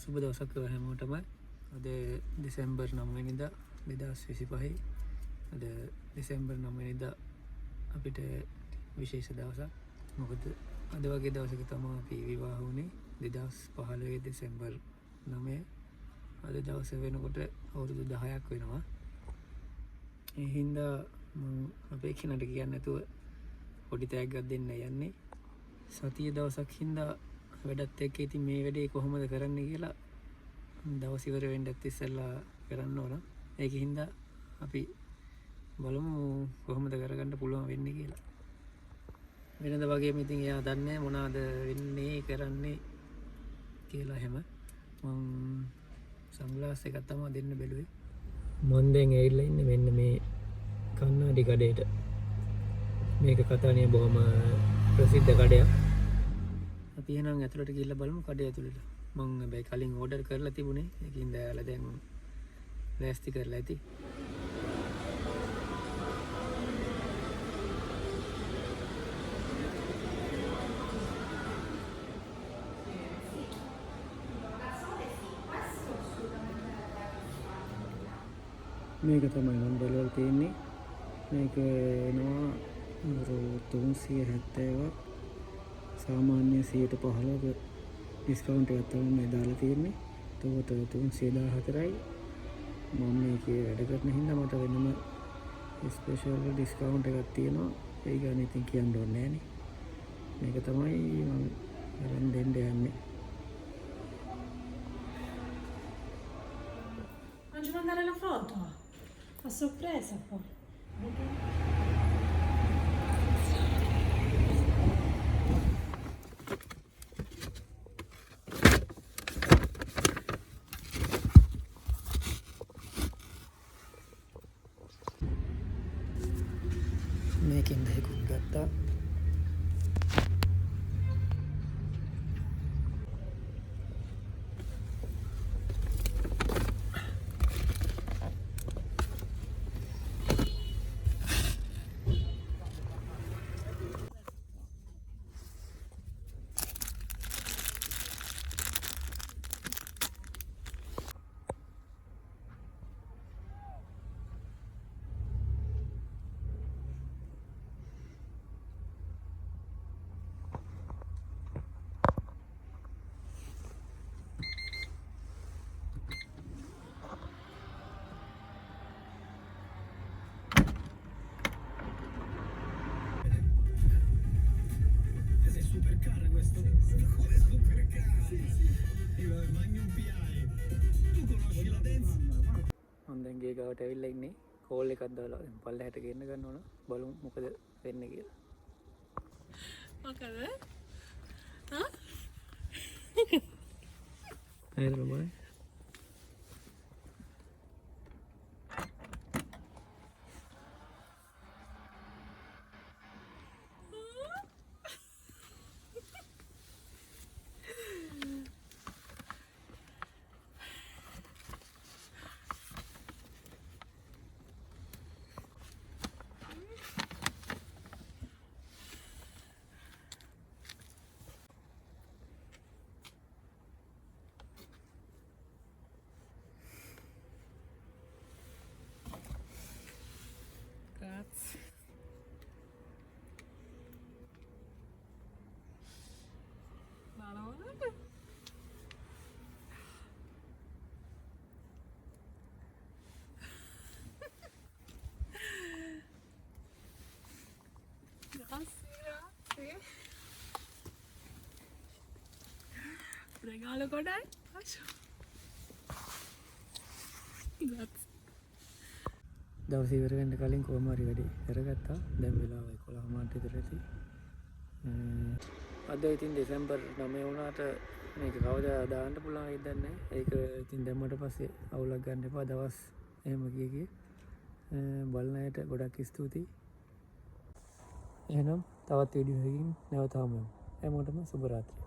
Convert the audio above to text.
සුබ දවසක් හැමෝටම. අද දෙසැම්බර් 9 වෙනිදා 2025. අද දෙසැම්බර් 9 වෙනිදා අපිට විශේෂ දවසක්. මොකද අද වගේ දවසක තමයි අපි විවාහ වුණේ 2015 දෙසැම්බර් 9. අද දවස වෙනකොට අවුරුදු 10ක් වෙනවා. ඒ හින්දා මම අපේ කෙනාට කියන්නේ නැතුව පොඩි තෑග්ගක් දෙන්න යන්නේ. සතිය දවසක් හින්දා වැඩත් එක්ක ඉතින් මේ වැඩේ කොහොමද කරන්න කියලා දවස් ඉවර වෙන්නත් ඉස්සෙල්ලා කරන්න ඕන. ඒක හින්දා අපි බලමු කොහොමද කරගන්න පුළුවන් වෙන්නේ කියලා. වෙනද වගේම ඉතින් එයා දන්නේ මොනවද වෙන්නේ කරන්නේ කියලා හැම මම සන්ග්ලාස් එකක් තමයි දෙන්න බැලුවේ. මම දැන් ඇවිල්ලා ඉන්නේ මෙන්න මේ කන්නාඩි කඩේට. මේක කතානිය බොහොම ප්‍රසිද්ධ කඩයක්. අපි එහෙනම් ඇතුළට ගිහිල්ලා බලමු කඩේ ඇතුළට. මම හැබැයි කලින් ඕඩර් කරලා තිබුණේ. ඒකින්ද එයාලා දැන් ලෑස්ති කරලා ඇති. මේක තමයි මම බලලා තියෙන්නේ. මේක එනවා 370ක්. සාමාන්‍ය 115ක ඩිස්කවුන්ට් එකක් තමයි මේ දාලා තියෙන්නේ. එතකොට 314යි. මම මේකේ වැඩ කරන හින්දා මට වෙනම ස්පෙෂල් ඩිස්කවුන්ට් එකක් තියෙනවා. ඒ ගැන ඉතින් කියන්න ඕනේ නෑනේ. මේක තමයි මම අරන් දෙන්න යන්නේ. Oggi mandare la foto? A sorpresa poi. මේකෙන් දෙකුත් ගත්තා. මම දැන් ගේ ගාවට ඇවිල්ලා ඉන්නේ. කෝල් එකක් දාලා දැන් පල්ලෙහාට ගෙන්න ගන්න ඕන. බලමු මොකද වෙන්නේ කියලා. මොකද? හා? නේද බබා? Grazie. Malone. Grazie. Regalo con dai? Faccio. Grazie. දවස් ඉවර වෙන්න කලින් කොහොම හරි වැඩේ කරගත්තා. දැන් වෙලාව 11 මාට විතර ඇති. අද ඉතින් දෙසැම්බර් 9 වුණාට මේක කවදා දාන්න පුළුවන් වෙයිද දන්නේ නැහැ. ඒක ඉතින් දැම්මට පස්සේ අවුලක් ගන්න එපා. දවස් එහෙම ගියේ බලන අයට ගොඩක් ස්තුතියි. එහෙනම් තවත් වීඩියෝ එකකින් නැවත හමු වෙමු. හැමෝටම සුබ රාත්‍රී.